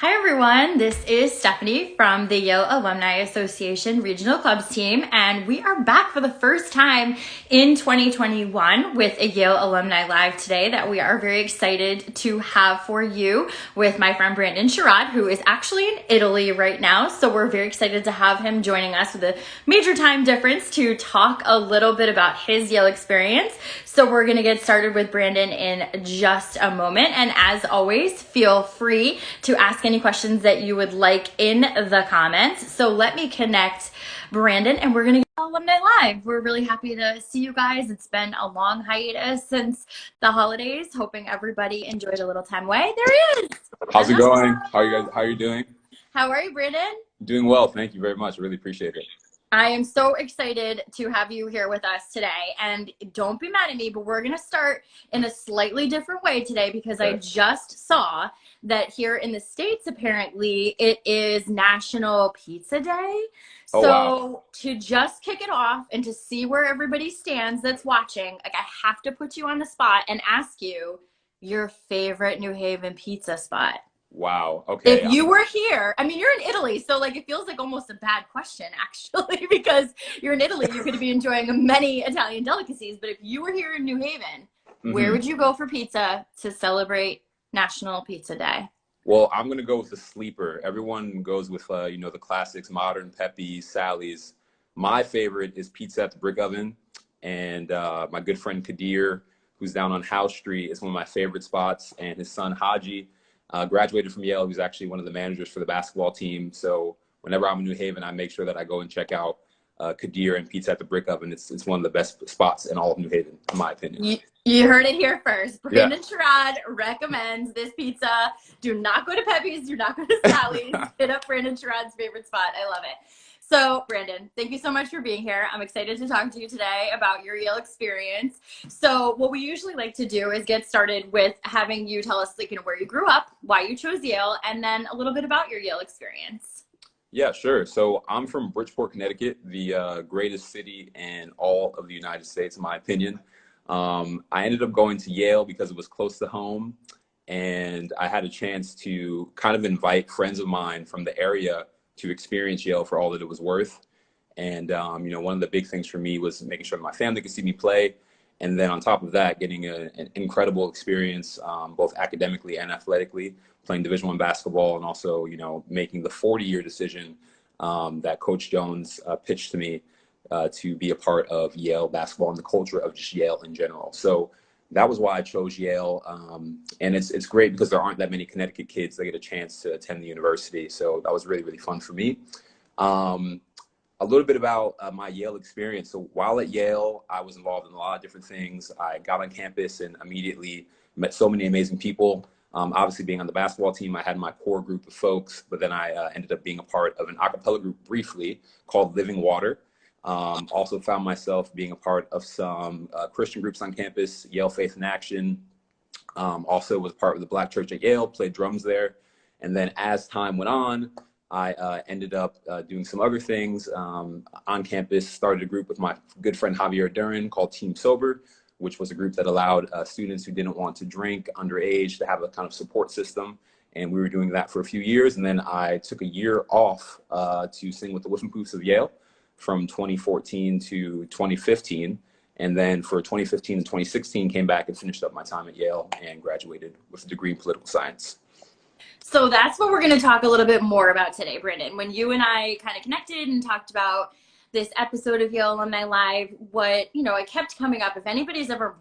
Hi everyone, this is Stephanie from the Yale Alumni Association Regional Clubs team, and we are back for the first time in 2021 with a Yale Alumni Live today that we are very excited to have for you with my friend Brandon Sherrod, who is actually in Italy right now. So we're very excited to have him joining us with a major time difference to talk a little bit about his Yale experience. So we're going to get started with Brandon in just a moment. And as always, feel free to ask any questions that you would like in the comments. So let me connect Brandon and we're going to get Alumni Live. We're really happy to see you guys. It's been a long hiatus since the holidays. Hoping everybody enjoyed a little time away. There he is. How's it going? How are you guys? How are you doing? How are you, Brandon? Doing well. Thank you very much. I really appreciate it. I am so excited to have you here with us today. And don't be mad at me, but we're going to start in a slightly different way today because I just saw that here in the States, apparently, it is National Pizza Day. Oh, So wow. to just kick it off and to see where everybody stands that's watching, like I have to put you on the spot and ask you your favorite New Haven pizza spot. Wow. Okay. If you were here, I mean, you're in Italy, so like it feels like almost a bad question actually, because you're in Italy, you're going to be enjoying many Italian delicacies. But if you were here in New Haven, where would you go for pizza to celebrate National Pizza Day? Well, I'm gonna go with the sleeper. Everyone goes with the classics, Modern, Pepe's, Sally's. My favorite is Pizza at the Brick Oven, and my good friend Kadir, who's down on House Street, is one of my favorite spots. And his son Haji graduated from Yale. He was actually one of the managers for the basketball team. So whenever I'm in New Haven, I make sure that I go and check out Kadir and Pizza at the Brick Oven. It's one of the best spots in all of New Haven, in my opinion. You heard it here first. Brandon Sherrod recommends this pizza. Do not go to Pepe's. Do not go to Sally's. Hit up Brandon Sherrod's favorite spot. I love it. So, Brandon, thank you so much for being here. I'm excited to talk to you today about your Yale experience. So, what we usually like to do is get started with having you tell us, like, where you grew up, why you chose Yale, and then a little bit about your Yale experience. Yeah, sure. So I'm from Bridgeport, Connecticut, the greatest city in all of the United States, in my opinion. I ended up going to Yale because it was close to home, and I had a chance to kind of invite friends of mine from the area to experience Yale for all that it was worth. And, one of the big things for me was making sure that my family could see me play. And then on top of that, getting an incredible experience, both academically and athletically, playing Division I basketball, and also, making the 40-year decision that Coach Jones pitched to me to be a part of Yale basketball and the culture of just Yale in general. So that was why I chose Yale. And it's great because there aren't that many Connecticut kids that get a chance to attend the university. So that was really, really fun for me. A little bit about my Yale experience. So while at Yale, I was involved in a lot of different things. I got on campus and immediately met so many amazing people. Obviously, being on the basketball team, I had my core group of folks, but then I ended up being a part of an a cappella group briefly called Living Water. Also found myself being a part of some Christian groups on campus, Yale Faith in Action. Also was part of the Black Church at Yale, played drums there. And then as time went on, I ended up doing some other things on campus, started a group with my good friend Javier Duran called Team Sober, which was a group that allowed students who didn't want to drink underage to have a kind of support system. And we were doing that for a few years. And then I took a year off to sing with the Wiffenpoofs of Yale from 2014 to 2015. And then for 2015 and 2016, came back and finished up my time at Yale and graduated with a degree in political science. So that's what we're going to talk a little bit more about today, Brandon. When you and I kind of connected and talked about this episode of Yale Alumni Live, it kept coming up. If anybody's ever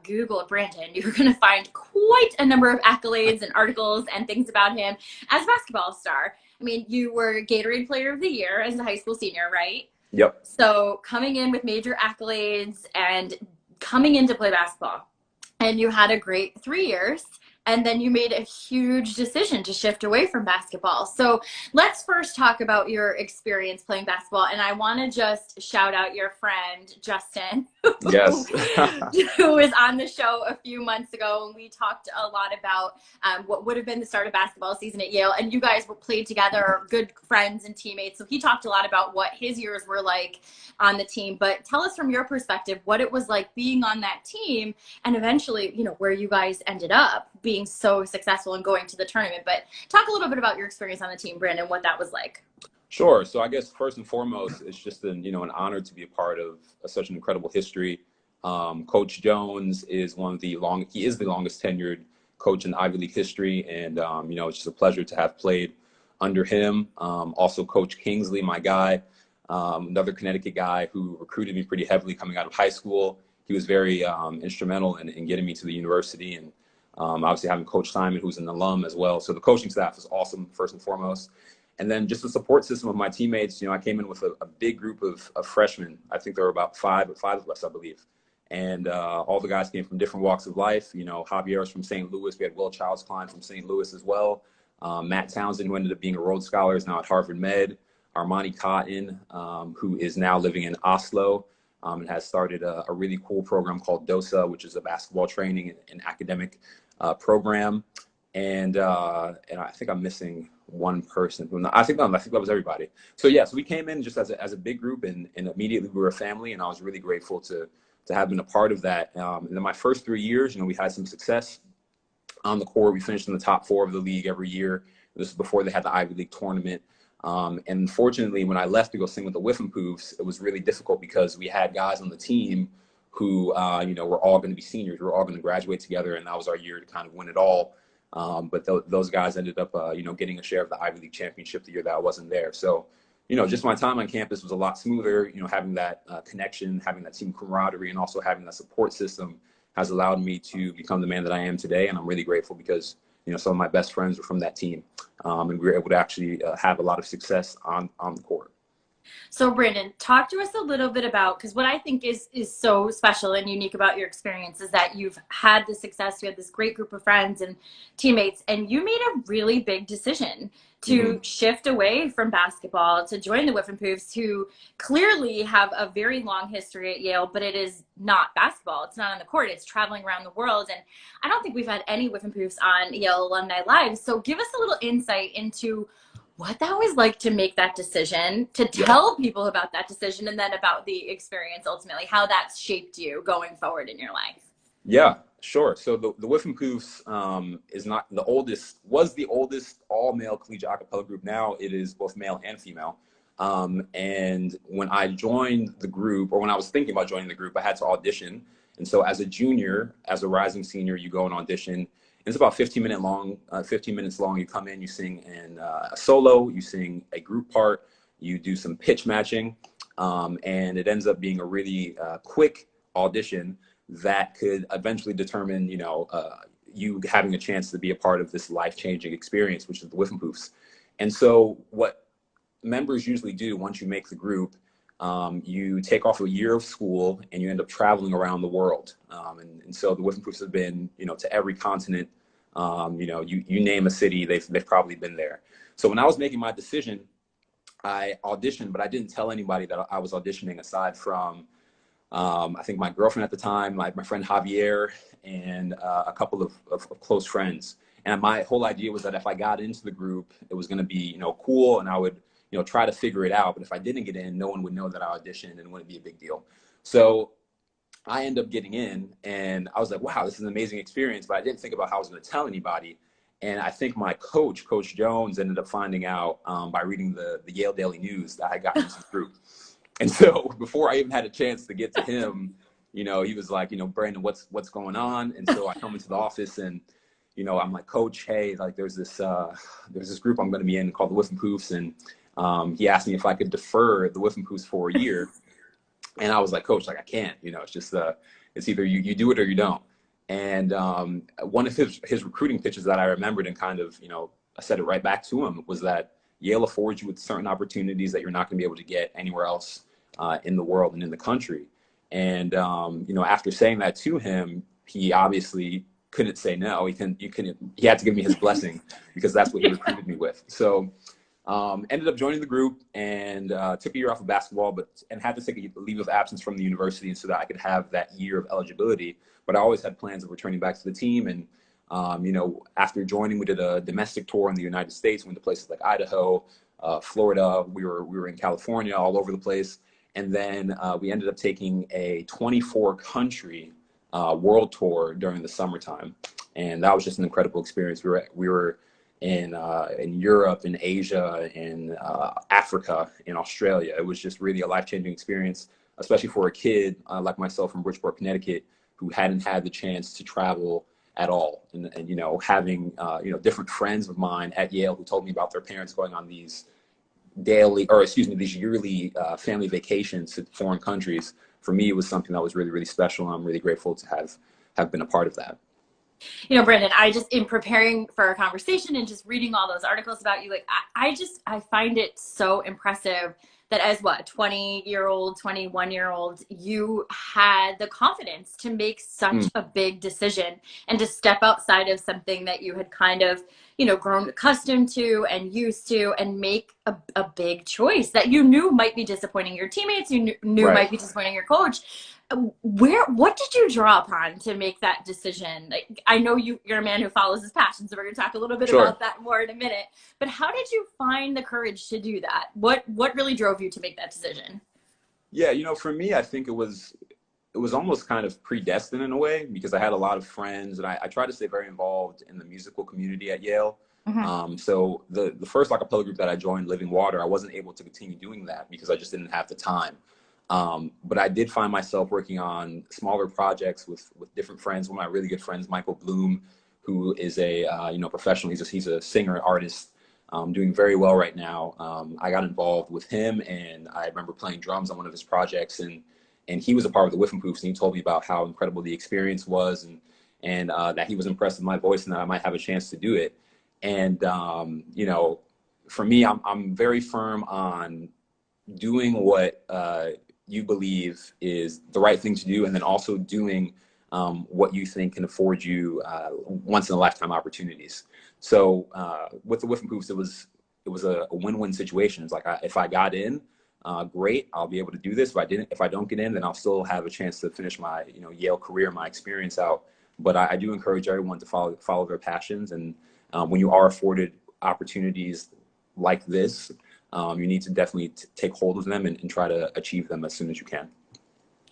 Googled Brandon, you're going to find quite a number of accolades and articles and things about him as a basketball star. I mean, you were Gatorade Player of the Year as a high school senior, right? Yep. So coming in with major accolades and coming in to play basketball, and you had a great 3 years. And then you made a huge decision to shift away from basketball. So let's first talk about your experience playing basketball. And I want to just shout out your friend, Justin, Yes. who was on the show a few months ago. And we talked a lot about what would have been the start of basketball season at Yale. And you guys were played together, good friends and teammates. So he talked a lot about what his years were like on the team. But tell us from your perspective what it was like being on that team and eventually, where you guys ended up being so successful and going to the tournament. But talk a little bit about your experience on the team, Brandon, what that was like. Sure. So I guess first and foremost, it's just an honor to be a part of such an incredible history. Coach Jones is he is the longest tenured coach in Ivy League history. And, it's just a pleasure to have played under him. Also Coach Kingsley, my guy, another Connecticut guy who recruited me pretty heavily coming out of high school. He was very instrumental in getting me to the university, and obviously having Coach Simon, who's an alum as well. So the coaching staff is awesome, first and foremost. And then just the support system of my teammates. I came in with a big group of freshmen. I think there were about five of us, I believe. And all the guys came from different walks of life. Javier was from St. Louis. We had Will Childs-Klein from St. Louis as well. Matt Townsend, who ended up being a Rhodes Scholar, is now at Harvard Med. Armani Cotton, who is now living in Oslo, and has started a really cool program called DOSA, which is a basketball training and academic program. And I think I'm missing one person. I think that was everybody. So we came in just as a big group, and immediately we were a family, and I was really grateful to have been a part of that. And then my first 3 years, we had some success on the court. We finished in the top 4 of the league every year. This was before they had the Ivy League tournament. And unfortunately, when I left to go sing with the Wiffenpoofs, it was really difficult because we had guys on the team who, were all going to be seniors. We were all going to graduate together, and that was our year to kind of win it all. But those guys ended up, getting a share of the Ivy League championship the year that I wasn't there. So, just my time on campus was a lot smoother. Having that connection, having that team camaraderie, and also having that support system has allowed me to become the man that I am today. And I'm really grateful because, some of my best friends were from that team. And we were able to actually have a lot of success on the court. So Brandon, talk to us a little bit about, because what I think is so special and unique about your experience is that you've had the success, you had this great group of friends and teammates, and you made a really big decision to shift away from basketball to join the Wiffenpoofs, who clearly have a very long history at Yale, but it is not basketball. It's not on the court. It's traveling around the world. And I don't think we've had any Wiffenpoofs on Yale Alumni Live. So give us a little insight into what that was like to make that decision, to tell people about that decision, and then about the experience ultimately, how that's shaped you going forward in your life. Yeah, sure. So the Wiffenpoofs was the oldest all-male collegiate a cappella group. Now it is both male and female. And when I joined the group, or when I was thinking about joining the group, I had to audition. And so as a junior, as a rising senior, you go and audition. It's about 15 minutes long. You come in, you sing in a solo, you sing a group part, you do some pitch matching, and it ends up being a really quick audition that could eventually determine, you having a chance to be a part of this life-changing experience, which is the Wiffenpoofs. And so what members usually do once you make the group, you take off a year of school and you end up traveling around the world. And so the Wiffenpoofs have been, to every continent. You name a city, they've probably been there. So when I was making my decision, I auditioned, but I didn't tell anybody that I was auditioning aside from, I think my girlfriend at the time, my friend Javier, and a couple of close friends. And my whole idea was that if I got into the group, it was going to be, cool, and I would, try to figure it out. But if I didn't get in, no one would know that I auditioned, and it wouldn't be a big deal. So I ended up getting in, and I was like, wow, this is an amazing experience, but I didn't think about how I was going to tell anybody. And I think my coach, Coach Jones, ended up finding out by reading the Yale Daily News that I got into the group. And so before I even had a chance to get to him, he was like, Brandon, what's going on? And so I come into the office, and, I'm like, Coach, hey, like there's this group I'm going to be in called the Wiffenpoofs. And he asked me if I could defer the Wiffenpoofs for a year. And I was like, Coach, like I can't, it's just, it's either you do it or you don't. And one of his recruiting pitches that I remembered and kind of, I said it right back to him was that Yale affords you with certain opportunities that you're not going to be able to get anywhere else in the world and in the country. And, after saying that to him, he obviously couldn't say no. He had to give me his blessing because that's what he recruited me with. So ended up joining the group and took a year off of basketball, and had to take a leave of absence from the university so that I could have that year of eligibility. But I always had plans of returning back to the team. And, after joining, we did a domestic tour in the United States, went to places like Idaho, Florida. We were in California, all over the place. And then we ended up taking a 24 country world tour during the summertime. And that was just an incredible experience. We were in Europe, in Asia, in Africa, in Australia. It was just really a life-changing experience, especially for a kid like myself from Bridgeport, Connecticut, who hadn't had the chance to travel at all. And you know, having different friends of mine at Yale who told me about their parents going on these these yearly family vacations to foreign countries. For me, it was something that was really, really special, and I'm really grateful to have been a part of that. You know, Brandon, I just, in preparing for our conversation and just reading all those articles about you, like, I find it so impressive that as what, 20-year-old, 21-year-old, you had the confidence to make such a big decision and to step outside of something that you had kind of, you know, grown accustomed to and used to, and make a big choice that you knew might be disappointing your teammates, you knew Right. might be disappointing your coach. What did you draw upon to make that decision? Like, I know you're a man who follows his passion, so we're going to talk a little bit Sure. about that more in a minute. But how did you find the courage to do that? What really drove you to make that decision? Yeah, you know, for me, I think it was almost kind of predestined in a way, because I had a lot of friends, and I tried to stay very involved in the musical community at Yale. So the first a cappella group that I joined, Living Water, I wasn't able to continue doing that because I just didn't have the time. But I did find myself working on smaller projects with different friends. One of my really good friends, Michael Bloom, who is a professional. He's a singer, artist, doing very well right now. I got involved with him, and I remember playing drums on one of his projects, and he was a part of the Wiffenpoofs, and he told me about how incredible the experience was, and that he was impressed with my voice and that I might have a chance to do it. And you know, for me, I'm very firm on doing what you believe is the right thing to do, and then also doing what you think can afford you once in a lifetime opportunities. So with the Wiffenpoofs, it was a win-win situation. It's like, if I got in, great, I'll be able to do this. If I don't get in, then I'll still have a chance to finish my Yale career, my experience out. But I do encourage everyone to follow their passions, and when you are afforded opportunities like this, you need to definitely take hold of them and try to achieve them as soon as you can.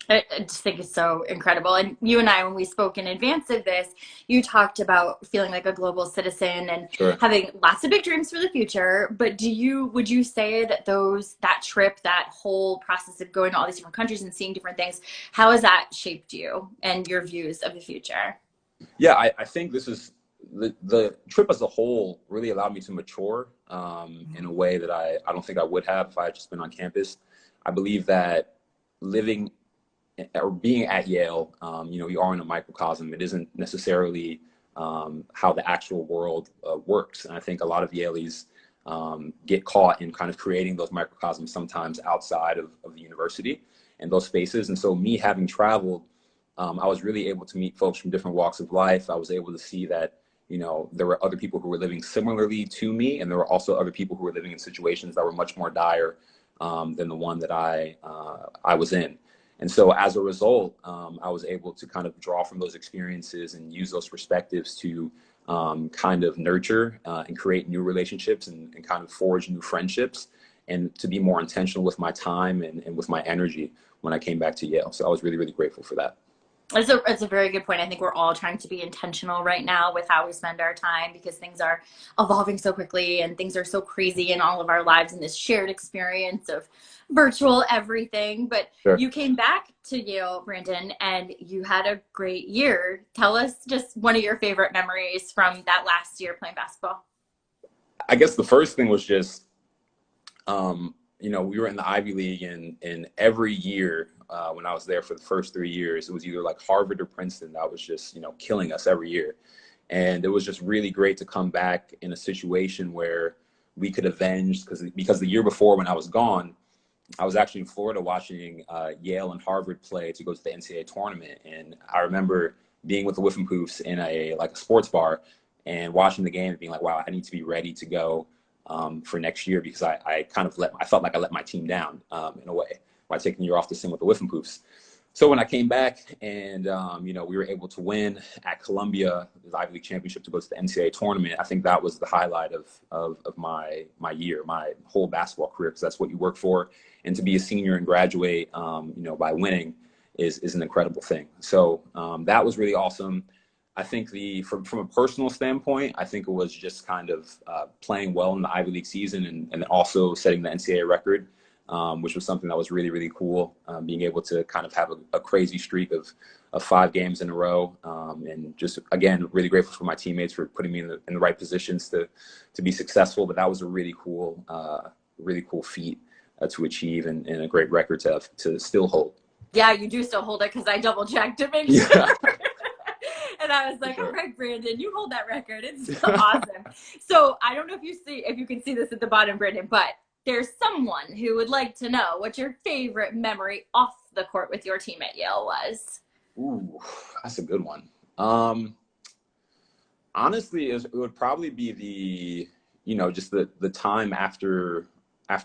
I just think it's so incredible. And you and I, when we spoke in advance of this, you talked about feeling like a global citizen and Sure. having lots of big dreams for the future. But would you say that that trip, that whole process of going to all these different countries and seeing different things, how has that shaped you and your views of the future? Yeah, I think this is the trip as a whole really allowed me to mature in a way that I don't think I would have if I had just been on campus. I believe that living or being at Yale, you are in a microcosm. It isn't necessarily how the actual world works. And I think a lot of Yalies get caught in kind of creating those microcosms sometimes outside of the university and those spaces. And so me having traveled, I was really able to meet folks from different walks of life. I was able to see that, there were other people who were living similarly to me, and there were also other people who were living in situations that were much more dire than the one that I was in. And so as a result, I was able to kind of draw from those experiences and use those perspectives to kind of nurture and create new relationships and kind of forge new friendships, and to be more intentional with my time and with my energy when I came back to Yale. So I was really, really grateful for that. That's a very good point. I think we're all trying to be intentional right now with how we spend our time, because things are evolving so quickly and things are so crazy in all of our lives in this shared experience of virtual everything. But Sure. You came back to Yale, Brandon, and you had a great year. Tell us just one of your favorite memories from that last year playing basketball. I guess the first thing was just, we were in the Ivy League, and every year when I was there for the first 3 years, it was either like Harvard or Princeton that was just, killing us every year. And it was just really great to come back in a situation where we could avenge, because the year before when I was gone, I was actually in Florida watching Yale and Harvard play to go to the NCAA tournament. And I remember being with the Wiffenpoofs in a sports bar and watching the game and being like, wow, I need to be ready to go for next year, because I felt like I let my team down in a way by taking a year off to sing with the Wiffenpoofs. So when I came back and, we were able to win at Columbia, the Ivy League championship, to go to the NCAA tournament, I think that was the highlight of my year, my whole basketball career, because that's what you work for. And to be a senior and graduate, by winning is an incredible thing. So that was really awesome. I think from a personal standpoint, I think it was just kind of playing well in the Ivy League season and also setting the NCAA record, which was something that was really, really cool. Being able to kind of have a crazy streak of 5 games in a row, and just again really grateful for my teammates for putting me in the right positions to be successful. But that was a really cool feat to achieve and a great record to still hold. Yeah, you do still hold it because I double checked to make sure. Yeah. And I was like, Sure. all right, Brandon, you hold that record. It's awesome. So I don't know if you can see this at the bottom, Brandon, but there's someone who would like to know what your favorite memory off the court with your team at Yale was. Ooh, that's a good one. Honestly, it would probably be just the time after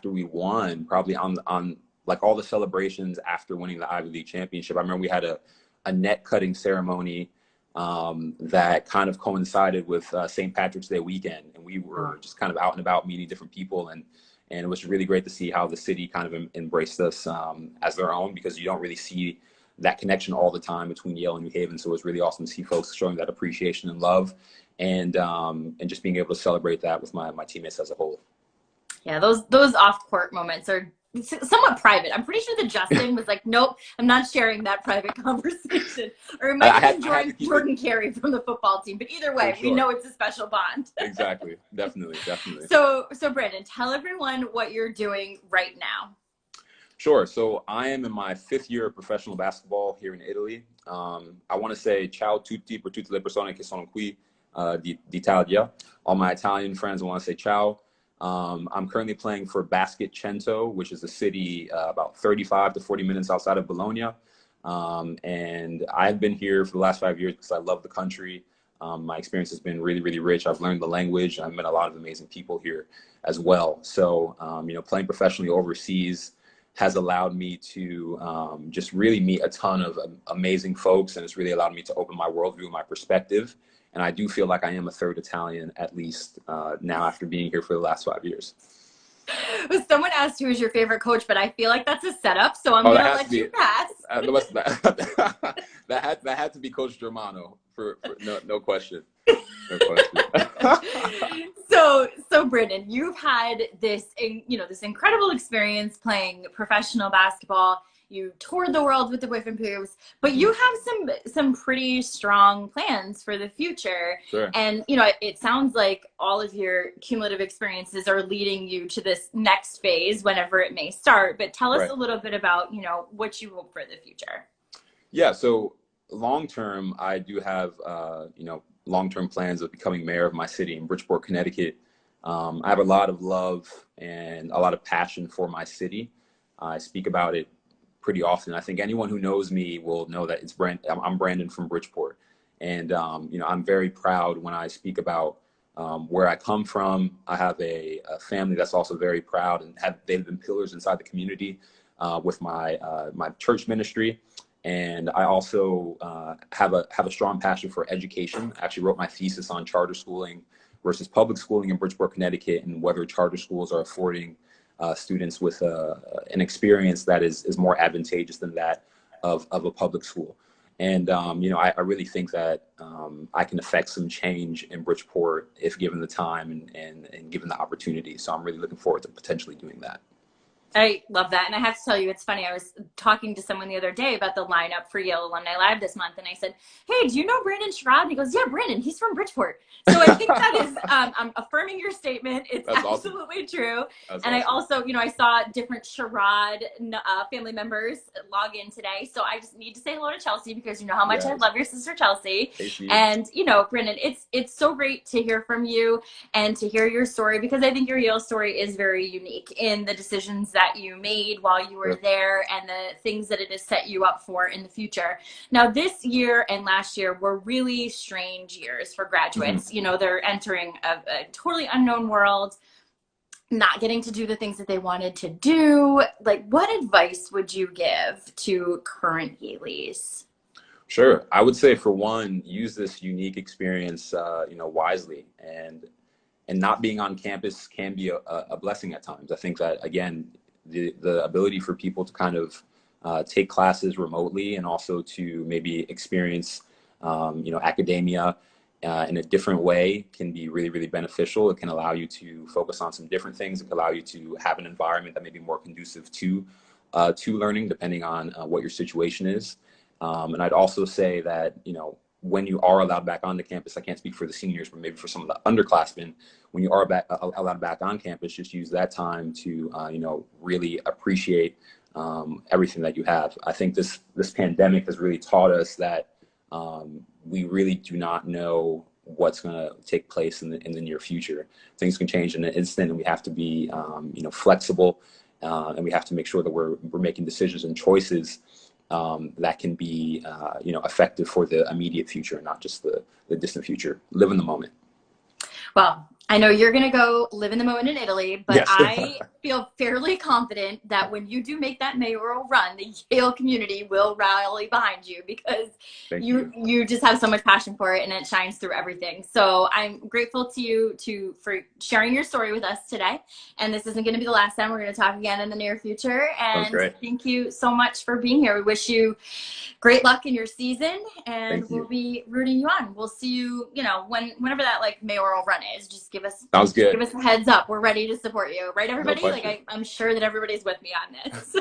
we won, probably on like all the celebrations after winning the Ivy League championship. I remember we had a net cutting ceremony that kind of coincided with St. Patrick's Day weekend, and we were just kind of out and about meeting different people, and it was really great to see how the city kind of embraced us as their own, because you don't really see that connection all the time between Yale and New Haven. So it was really awesome to see folks showing that appreciation and love, and just being able to celebrate that with my teammates as a whole. Yeah, those off-court moments are somewhat private. I'm pretty sure that Justin was like, nope, I'm not sharing that private conversation. Or it might have been Jordan Carey from the football team. But either way, we know it's a special bond. Exactly. Definitely. So Brandon, tell everyone what you're doing right now. Sure. So I am in my 5th year of professional basketball here in Italy. I want to say ciao tutti per tutte le persone che sono qui d'Italia. All my Italian friends, I want to say ciao. I'm currently playing for Basket Cento, which is a city about 35 to 40 minutes outside of Bologna. And I've been here for the last 5 years because I love the country. My experience has been really, really rich. I've learned the language. I've met a lot of amazing people here as well. So, playing professionally overseas has allowed me to just really meet a ton of amazing folks. And it's really allowed me to open my worldview and my perspective. And I do feel like I am a third Italian, at least now after being here for the last 5 years. Someone asked who is your favorite coach, but I feel like that's a setup, so I'm going to let you pass. That had to be Coach Germano, for no question. No question. So Brandon, you've had this incredible experience playing professional basketball. You toured the world with the Wiffenpoofs, but you have some pretty strong plans for the future. Sure. And, it sounds like all of your cumulative experiences are leading you to this next phase, whenever it may start. But tell us a little bit about, what you hope for the future. Yeah. So long term, I do have, long-term plans of becoming mayor of my city in Bridgeport, Connecticut. I have a lot of love and a lot of passion for my city. I speak about it pretty often. I think anyone who knows me will know that I'm Brandon from Bridgeport. And, I'm very proud when I speak about where I come from. I have a family that's also very proud, and they've been pillars inside the community with my church ministry. And I also have a strong passion for education. I actually wrote my thesis on charter schooling versus public schooling in Bridgeport, Connecticut, and whether charter schools are affording students with an experience that is more advantageous than that of a public school. And, I really think that I can affect some change in Bridgeport if given the time and given the opportunity. So I'm really looking forward to potentially doing that. I love that. And I have to tell you, it's funny. I was talking to someone the other day about the lineup for Yale Alumni Live this month. And I said, hey, do you know Brandon Sherrod? And he goes, yeah, Brandon, he's from Bridgeport. So I think that is, I'm affirming your statement. It's absolutely awesome. True. That's and awesome. I also, I saw different Sherrod family members log in today. So I just need to say hello to Chelsea, because you know how much I love your sister, Chelsea. And, Brandon, it's so great to hear from you and to hear your story, because I think your Yale story is very unique in the decisions that you made while you were there and the things that it has set you up for in the future. Now, this year and last year were really strange years for graduates. They're entering a totally unknown world, not getting to do the things that they wanted to do. Like, what advice would you give to current Yalies? Sure. I would say, for one, use this unique experience, wisely, and not being on campus can be a blessing at times. I think that, again, the ability for people to kind of take classes remotely, and also to maybe experience academia in a different way can be really, really beneficial. It can allow you to focus on some different things. It can allow you to have an environment that may be more conducive to learning, depending on what your situation is. And I'd also say that, when you are allowed back onto campus, I can't speak for the seniors, but maybe for some of the underclassmen, when you are allowed back on campus, just use that time to, really appreciate everything that you have. I think this pandemic has really taught us that we really do not know what's going to take place in the near future. Things can change in an instant, and we have to be, flexible, and we have to make sure that we're making decisions and choices that can be, effective for the immediate future and not just the distant future. Live in the moment. Well, I know you're going to go live in the moment in Italy, but yes. I feel fairly confident that when you do make that mayoral run, the Yale community will rally behind you, because you just have so much passion for it, and it shines through everything. So I'm grateful to you for sharing your story with us today. And this isn't going to be the last time. We're going to talk again in the near future. And thank you so much for being here. We wish you great luck in your season, and we'll be rooting you on. We'll see you, whenever that mayoral run is. Just give us a heads up. We're ready to support you, right, everybody? No, I'm sure that everybody's with me on this.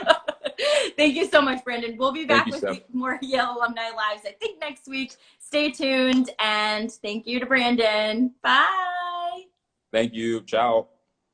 Thank you so much, Brandon. We'll be back with more Yale Alumni Lives, I think, next week. Stay tuned, and thank you to Brandon. Bye. Thank you. Ciao.